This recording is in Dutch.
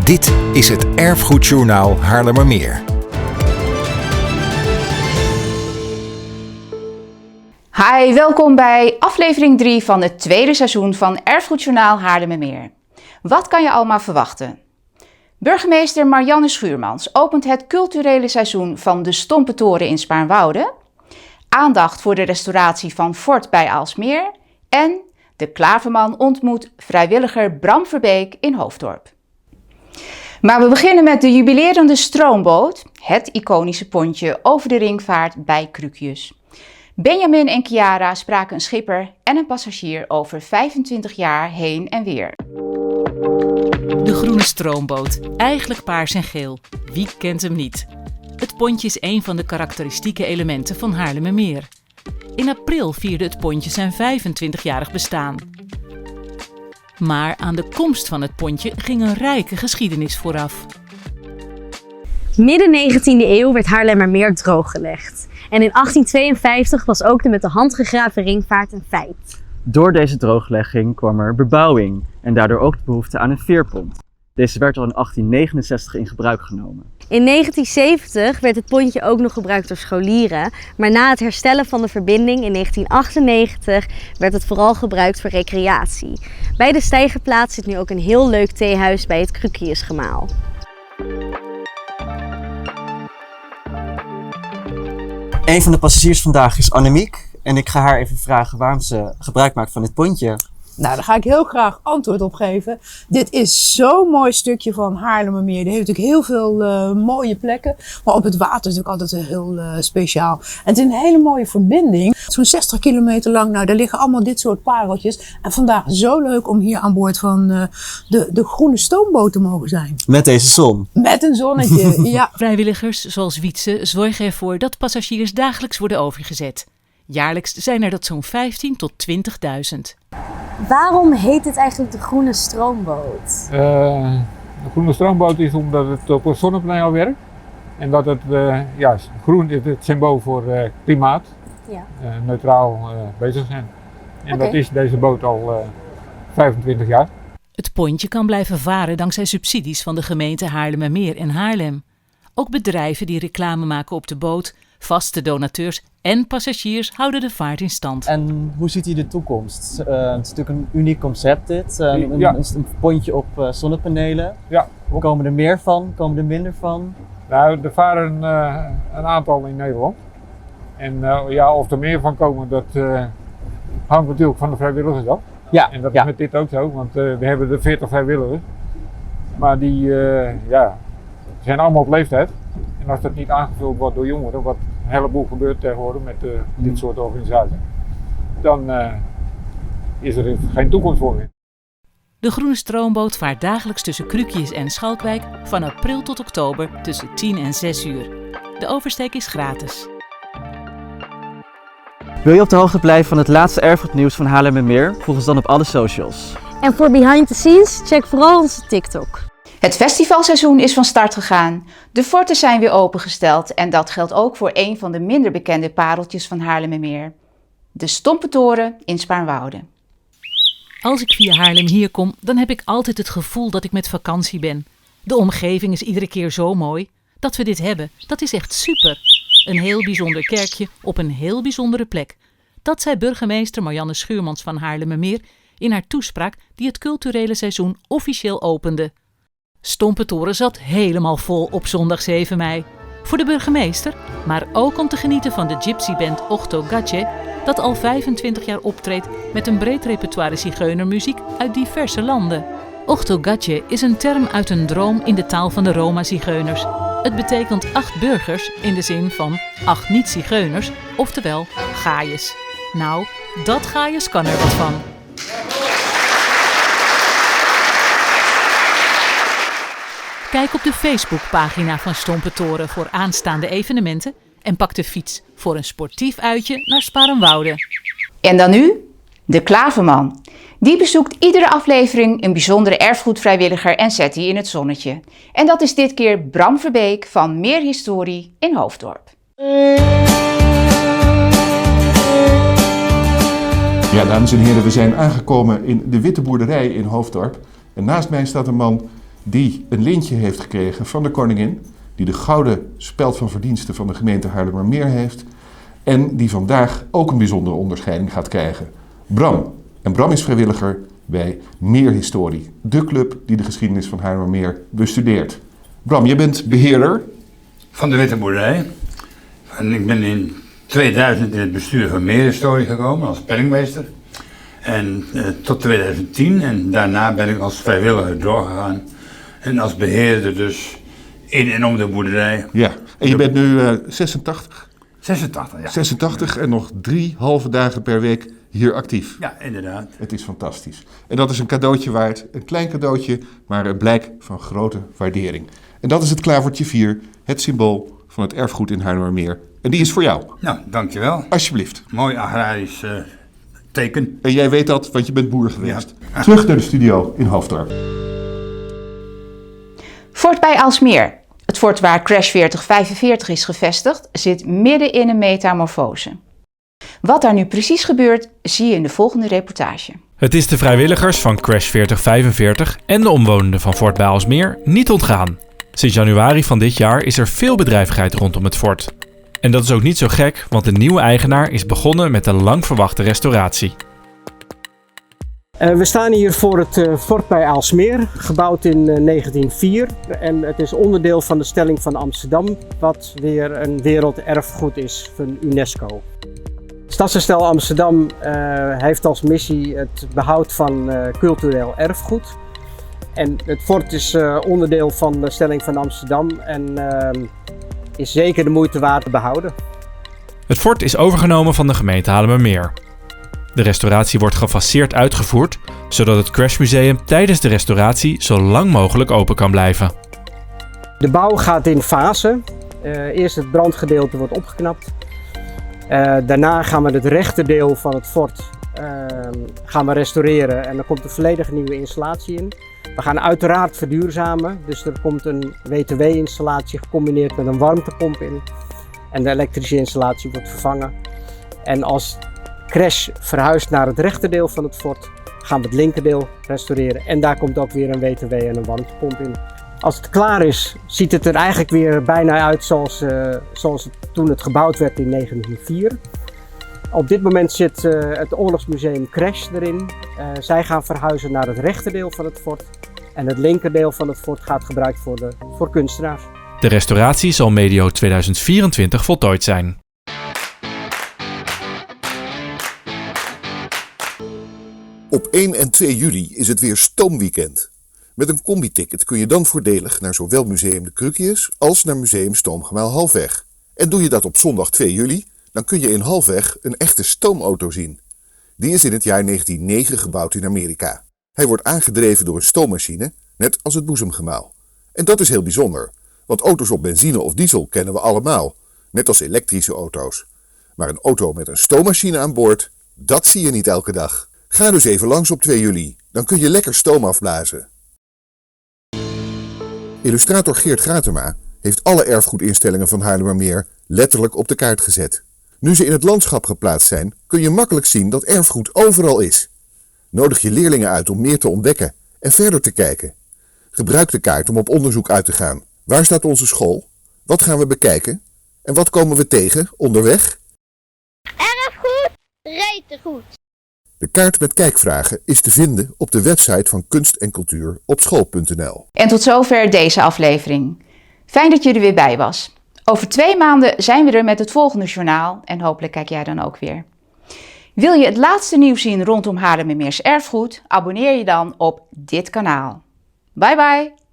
Dit is het Erfgoedjournaal Haarlemmermeer. Hi, welkom bij aflevering 3 van het tweede seizoen van Erfgoedjournaal Haarlemmermeer. Wat kan je allemaal verwachten? Burgemeester Marianne Schuurmans opent het culturele seizoen van de Stompentoren in Spaarnwoude. Aandacht voor de restauratie van Fort bij Aalsmeer. En de Klaverman ontmoet vrijwilliger Bram Verbeek in Hoofddorp. Maar we beginnen met de jubilerende stroomboot, het iconische pontje over de ringvaart bij Krukjes. Benjamin en Chiara spraken een schipper en een passagier over 25 jaar heen en weer. De groene stroomboot, eigenlijk paars en geel. Wie kent hem niet? Het pontje is een van de karakteristieke elementen van Haarlemmermeer. In april vierde het pontje zijn 25-jarig bestaan. Maar aan de komst van het pontje ging een rijke geschiedenis vooraf. Midden 19e eeuw werd Haarlemmermeer drooggelegd. En in 1852 was ook de met de hand gegraven ringvaart een feit. Door deze drooglegging kwam er bebouwing en daardoor ook de behoefte aan een veerpont. Deze werd al in 1869 in gebruik genomen. In 1970 werd het pontje ook nog gebruikt door scholieren, maar na het herstellen van de verbinding in 1998 werd het vooral gebruikt voor recreatie. Bij de steigerplaats zit nu ook een heel leuk theehuis bij het Krukjesgemaal. Een van de passagiers vandaag is Annemiek en ik ga haar even vragen waarom ze gebruik maakt van dit pontje. Nou, daar ga ik heel graag antwoord op geven. Dit is zo'n mooi stukje van Haarlemmermeer. Die heeft natuurlijk heel veel mooie plekken. Maar op het water is natuurlijk altijd heel speciaal. En het is een hele mooie verbinding. Zo'n 60 kilometer lang. Nou, daar liggen allemaal dit soort pareltjes. En vandaag zo leuk om hier aan boord van de groene stoomboot te mogen zijn. Met deze zon. Met een zonnetje, ja. Vrijwilligers zoals Wietse zorgen ervoor dat passagiers dagelijks worden overgezet. Jaarlijks zijn er dat zo'n 15 tot 20.000. Waarom heet het eigenlijk de groene stroomboot? De groene stroomboot is omdat het op een zonnepaneel werkt. En dat het groen is het symbool voor klimaat. Ja. Neutraal bezig zijn. En dat is deze boot al 25 jaar. Het pontje kan blijven varen dankzij subsidies van de gemeente Haarlemmermeer en Haarlem. Ook bedrijven die reclame maken op de boot, vaste donateurs en passagiers houden de vaart in stand. En hoe ziet u de toekomst? Het is natuurlijk een uniek concept dit. Een pontje op zonnepanelen. Ja. Komen er meer van? Komen er minder van? Nou, er varen een aantal in Nederland. En of er meer van komen, dat hangt natuurlijk van de vrijwilligers af. Ja. En dat is met dit ook zo, want we hebben er 40 vrijwilligers. Maar die zijn allemaal op leeftijd. En als dat niet aangevuld wordt door jongeren, wat een heleboel gebeurt tegenwoordig met dit soort organisaties, dan is er geen toekomst voor meer. De groene stroomboot vaart dagelijks tussen Krukjes en Schalkwijk van april tot oktober tussen 10 en 6 uur. De oversteek is gratis. Wil je op de hoogte blijven van het laatste erfgoednieuws van Haarlemmermeer? Volg ons dan op alle socials. En voor behind the scenes, check vooral onze TikTok. Het festivalseizoen is van start gegaan. De forten zijn weer opengesteld en dat geldt ook voor een van de minder bekende pareltjes van Haarlemmermeer. De Stompentoren in Spaarnwoude. Als ik via Haarlem hier kom, dan heb ik altijd het gevoel dat ik met vakantie ben. De omgeving is iedere keer zo mooi. Dat we dit hebben, dat is echt super. Een heel bijzonder kerkje op een heel bijzondere plek. Dat zei burgemeester Marianne Schuurmans van Haarlemmermeer in haar toespraak die het culturele seizoen officieel opende. Stompentoren zat helemaal vol op zondag 7 mei. Voor de burgemeester, maar ook om te genieten van de gypsyband Ochto Gatje, dat al 25 jaar optreedt met een breed repertoire zigeunermuziek uit diverse landen. Ochto Gatje is een term uit een droom in de taal van de Roma-zigeuners. Het betekent 8 burgers in de zin van 8 niet-zigeuners, oftewel gaaiers. Nou, dat gaaiers kan er wat van. Kijk op de Facebookpagina van Stompentoren voor aanstaande evenementen en pak de fiets voor een sportief uitje naar Spaarnwoude. En dan nu, de Klaverman. Die bezoekt iedere aflevering een bijzondere erfgoedvrijwilliger en zet die in het zonnetje. En dat is dit keer Bram Verbeek van Meer Historie in Hoofddorp. Ja, dames en heren, we zijn aangekomen in de Witte Boerderij in Hoofddorp. En naast mij staat een man die een lintje heeft gekregen van de koningin, die de gouden speld van verdiensten van de gemeente Haarlemmermeer heeft en die vandaag ook een bijzondere onderscheiding gaat krijgen. Bram. En Bram is vrijwilliger bij Meerhistorie, de club die de geschiedenis van Haarlemmermeer bestudeert. Bram, je bent beheerder van de Witte Boerderij. En ik ben in 2000 in het bestuur van Meerhistorie gekomen als penningmeester. En tot 2010 en daarna ben ik als vrijwilliger doorgegaan. En als beheerder dus in en om de boerderij. Ja, en je bent nu 86? 86, ja. 86 en nog 3 halve dagen per week hier actief. Ja, inderdaad. Het is fantastisch. En dat is een cadeautje waard. Een klein cadeautje, maar een blijk van grote waardering. En dat is het klavertje 4, het symbool van het erfgoed in Haarlemmermeer. En die is voor jou. Nou, dankjewel. Alsjeblieft. Mooi agrarisch teken. En jij weet dat, want je bent boer geweest. Ja. Terug naar de studio in Hoofddorp. Fort bij Aalsmeer. Het fort waar Crash 4045 is gevestigd, zit midden in een metamorfose. Wat daar nu precies gebeurt, zie je in de volgende reportage. Het is de vrijwilligers van Crash 4045 en de omwonenden van Fort bij Aalsmeer niet ontgaan. Sinds januari van dit jaar is er veel bedrijvigheid rondom het fort. En dat is ook niet zo gek, want de nieuwe eigenaar is begonnen met een lang verwachte restauratie. We staan hier voor het fort bij Aalsmeer, gebouwd in 1904. En het is onderdeel van de stelling van Amsterdam, wat weer een werelderfgoed is van UNESCO. Stadsherstel Amsterdam heeft als missie het behoud van cultureel erfgoed. En het fort is onderdeel van de stelling van Amsterdam en is zeker de moeite waard te behouden. Het fort is overgenomen van de gemeente Haarlemmermeer. De restauratie wordt gefaseerd uitgevoerd, zodat het Crash Museum tijdens de restauratie zo lang mogelijk open kan blijven. De bouw gaat in fasen. Eerst het brandgedeelte wordt opgeknapt. Daarna gaan we het rechterdeel van het fort gaan we restaureren en er komt een volledig nieuwe installatie in. We gaan uiteraard verduurzamen, dus er komt een WTW-installatie gecombineerd met een warmtepomp in. En de elektrische installatie wordt vervangen. En als Crash verhuist naar het rechterdeel van het fort, gaan we het linkerdeel restaureren. En daar komt ook weer een WTW en een warmtepomp in. Als het klaar is, ziet het er eigenlijk weer bijna uit zoals het toen het gebouwd werd in 1904. Op dit moment zit het Oorlogsmuseum Crash erin. Zij gaan verhuizen naar het rechterdeel van het fort. En het linkerdeel van het fort gaat gebruikt worden voor kunstenaars. De restauratie zal medio 2024 voltooid zijn. Op 1 en 2 juli is het weer Stoomweekend. Met een combi-ticket kun je dan voordelig naar zowel Museum de Krukius als naar Museum Stoomgemaal Halfweg. En doe je dat op zondag 2 juli, dan kun je in Halfweg een echte stoomauto zien. Die is in het jaar 1909 gebouwd in Amerika. Hij wordt aangedreven door een stoommachine, net als het boezemgemaal. En dat is heel bijzonder, want auto's op benzine of diesel kennen we allemaal, net als elektrische auto's. Maar een auto met een stoommachine aan boord, dat zie je niet elke dag. Ga dus even langs op 2 juli, dan kun je lekker stoom afblazen. Illustrator Geert Gratema heeft alle erfgoedinstellingen van Haarlemmermeer letterlijk op de kaart gezet. Nu ze in het landschap geplaatst zijn, kun je makkelijk zien dat erfgoed overal is. Nodig je leerlingen uit om meer te ontdekken en verder te kijken. Gebruik de kaart om op onderzoek uit te gaan. Waar staat onze school? Wat gaan we bekijken? En wat komen we tegen onderweg? Erfgoed, reetegoed. De kaart met kijkvragen is te vinden op de website van Kunst en Cultuur op school.nl. En tot zover deze aflevering. Fijn dat je er weer bij was. Over 2 maanden zijn we er met het volgende journaal en hopelijk kijk jij dan ook weer. Wil je het laatste nieuws zien rondom Haarlemmermeers erfgoed? Abonneer je dan op dit kanaal. Bye bye!